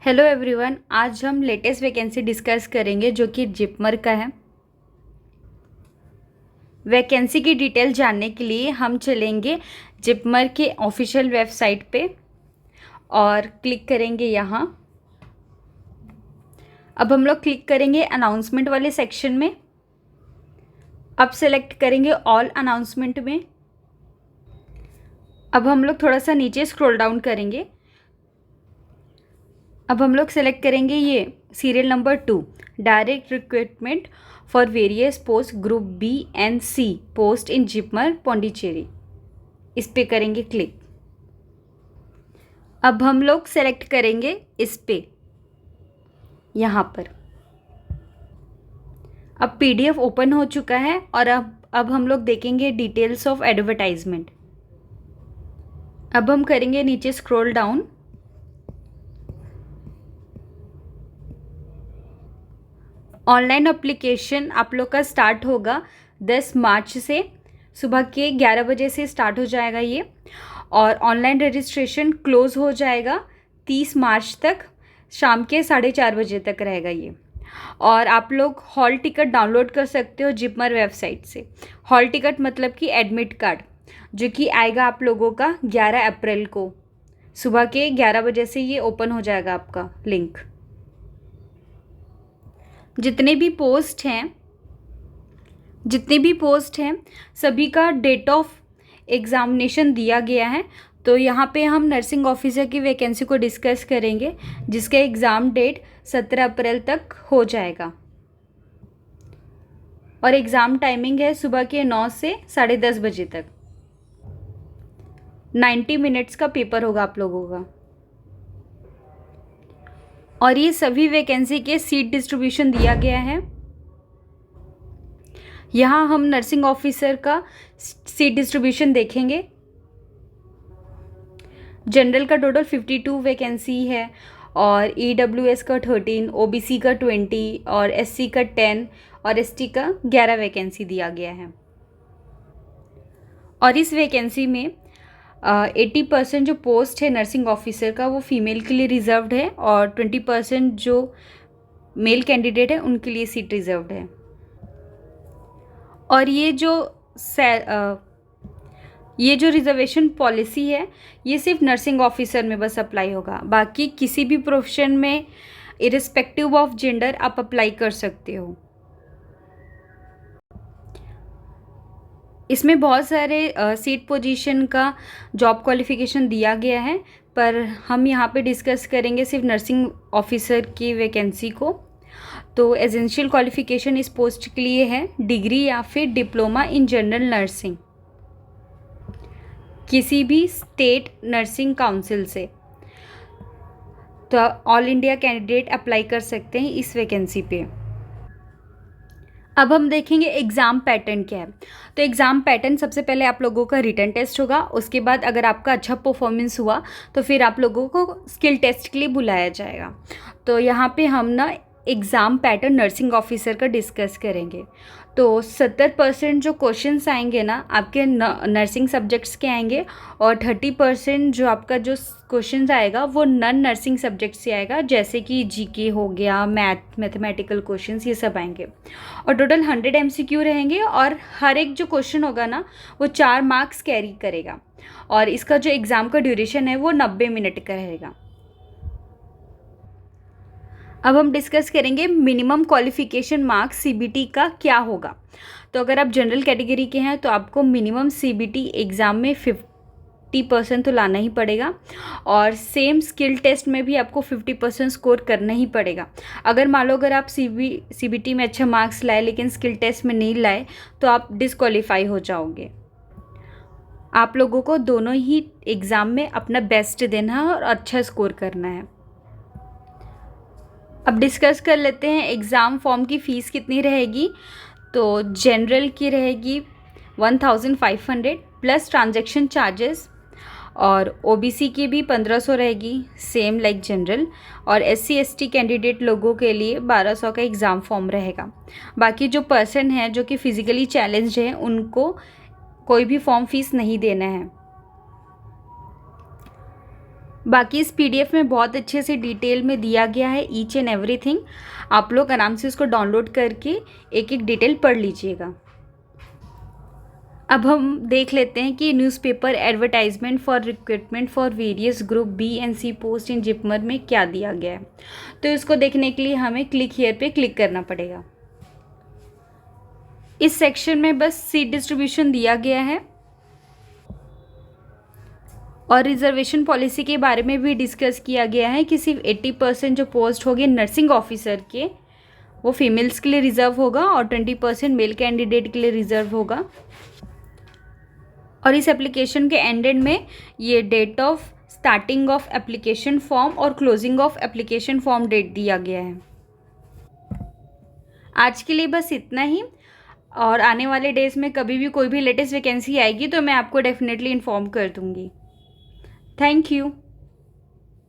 Hello everyone, आज हम latest vacancy discuss करेंगे जो कि जिपमर का है। वैकेंसी की डिटेल जानने के लिए हम चलेंगे जिपमर के ऑफिशियल वेबसाइट पे और क्लिक करेंगे यहाँ। अब हम लोग क्लिक करेंगे अनाउंसमेंट वाले सेक्शन में। अब सेलेक्ट करेंगे ऑल अनाउंसमेंट में। अब हम लोग थोड़ा सा नीचे स्क्रॉल डाउन करेंगे। अब हम लोग सेलेक्ट करेंगे ये serial number 2, direct recruitment for various post group B and C post in JIPMER Pondicherry. इस पे करेंगे क्लिक। अब हम लोग सेलेक्ट करेंगे इस पे, यहाँ पर। अब पीडीएफ ओपन हो चुका है और अब हम लोग देखेंगे डिटेल्स ऑफ एडवर्टाइजमेंट। अब हम करेंगे नीचे स्क्रॉल डाउन। ऑनलाइन एप्लीकेशन आप लोग का स्टार्ट होगा 10 मार्च से, सुबह के 11 बजे से स्टार्ट हो जाएगा ये। और ऑनलाइन रजिस्ट्रेशन क्लोज़ हो जाएगा 30 मार्च तक, शाम के 4:30 बजे तक रहेगा ये। और आप लोग हॉल टिकट डाउनलोड कर सकते हो जिपमर वेबसाइट से। हॉल टिकट मतलब कि एडमिट कार्ड, जो कि आएगा आप लोगों का 11 अप्रैल को। सुबह के 11 बजे से ये ओपन हो जाएगा आपका लिंक। जितने भी पोस्ट हैं सभी का डेट ऑफ एग्ज़ामिनेशन दिया गया है। तो यहाँ पे हम नर्सिंग ऑफिसर की वैकेंसी को डिस्कस करेंगे, जिसका एग्ज़ाम डेट 17 अप्रैल तक हो जाएगा। और एग्ज़ाम टाइमिंग है सुबह के 9 से 10:30 बजे तक। 90 मिनट्स का पेपर होगा आप लोगों का। और ये सभी वैकेंसी के सीट डिस्ट्रीब्यूशन दिया गया है। यहाँ हम नर्सिंग ऑफिसर का सीट डिस्ट्रीब्यूशन देखेंगे। जनरल का टोटल 52 वैकेंसी है, और ईडब्ल्यूएस का 13, ओबीसी का 20 और एससी का 10 और एसटी का 11 वैकेंसी दिया गया है। और इस वैकेंसी में 80% जो पोस्ट है नर्सिंग ऑफिसर का वो फीमेल के लिए रिजर्व्ड है, और 20% जो मेल कैंडिडेट है उनके लिए सीट रिजर्व्ड है। और ये जो रिजर्वेशन पॉलिसी है ये सिर्फ नर्सिंग ऑफिसर में बस अप्लाई होगा। बाकी किसी भी प्रोफेशन में इरिस्पेक्टिव ऑफ जेंडर आप अप्लाई कर सकते हो। इसमें बहुत सारे सीट पोजीशन का जॉब क्वालिफिकेशन दिया गया है, पर हम यहाँ पे डिस्कस करेंगे सिर्फ नर्सिंग ऑफिसर की वैकेंसी को। तो एसेंशियल क्वालिफिकेशन इस पोस्ट के लिए है डिग्री या फिर डिप्लोमा इन जनरल नर्सिंग किसी भी स्टेट नर्सिंग काउंसिल से। तो ऑल इंडिया कैंडिडेट अप्लाई कर सकते हैं इस वैकेंसी पे। अब हम देखेंगे एग्ज़ाम पैटर्न क्या है। तो एग्ज़ाम पैटर्न सबसे पहले आप लोगों का रिटन टेस्ट होगा। उसके बाद अगर आपका अच्छा परफॉर्मेंस हुआ तो फिर आप लोगों को स्किल टेस्ट के लिए बुलाया जाएगा। तो यहाँ पे हम ना एग्ज़ाम पैटर्न नर्सिंग ऑफिसर का डिस्कस करेंगे। तो 70% जो क्वेश्चंस आएंगे ना आपके नर्सिंग सब्जेक्ट्स के आएंगे, और 30% जो आपका जो क्वेश्चंस आएगा वो नॉन नर्सिंग सब्जेक्ट से आएगा, जैसे कि जीके हो गया, मैथमेटिकल क्वेश्चंस, ये सब आएंगे। और टोटल 100 MCQ रहेंगे, और हर एक जो क्वेश्चन होगा ना वो 4 मार्क्स कैरी करेगा। और इसका जो एग्ज़ाम का ड्यूरेशन है वो 90 मिनट का रहेगा। अब हम डिस्कस करेंगे मिनिमम क्वालिफिकेशन मार्क्स सीबीटी का क्या होगा। तो अगर आप जनरल कैटेगरी के हैं तो आपको मिनिमम सीबीटी एग्ज़ाम में 50% तो लाना ही पड़ेगा, और सेम स्किल टेस्ट में भी आपको 50% स्कोर करना ही पड़ेगा। अगर मान लो अगर आप सीबीटी में अच्छा मार्क्स लाए लेकिन स्किल टेस्ट में नहीं लाए तो आप डिस्क्वालीफाई हो जाओगे। आप लोगों को दोनों ही एग्ज़ाम में अपना बेस्ट देना है और अच्छा स्कोर करना है। अब डिस्कस कर लेते हैं एग्ज़ाम फॉर्म की फ़ीस कितनी रहेगी। तो जनरल की रहेगी 1500 प्लस ट्रांजैक्शन चार्जेस, और ओबीसी की भी 1500 रहेगी सेम लाइक जनरल, और एससी एसटी कैंडिडेट लोगों के लिए 1200 का एग्ज़ाम फॉर्म रहेगा। बाकी जो पर्सन है जो कि फ़िज़िकली चैलेंज्ड है उनको कोई भी फॉर्म फीस नहीं देना है। बाकी इस पीडीएफ में बहुत अच्छे से डिटेल में दिया गया है ईच एंड एवरीथिंग। आप लोग आराम से उसको डाउनलोड करके एक एक डिटेल पढ़ लीजिएगा। अब हम देख लेते हैं कि newspaper advertisement for recruitment for various group B and C post in JIPMER में क्या दिया गया है। तो इसको देखने के लिए हमें क्लिक हियर पे क्लिक करना पड़ेगा। इस सेक्शन में बस सीट डिस्ट्रीब्यूशन दिया गया है और रिजर्वेशन पॉलिसी के बारे में भी डिस्कस किया गया है कि सिर्फ 80% जो पोस्ट होगी नर्सिंग ऑफिसर के वो फीमेल्स के लिए रिजर्व होगा और 20% मेल कैंडिडेट के लिए रिजर्व होगा। और इस एप्लीकेशन के एंडेड में ये date of starting of application form और closing of application form date दिया गया है। आज के लिए बस इतना ही, और आने वाले डेज में कभी भी कोई भी लेटेस्ट वैकेंसी आएगी तो मैं आपको डेफिनेटली इन्फॉर्म कर दूँगी। Thank you.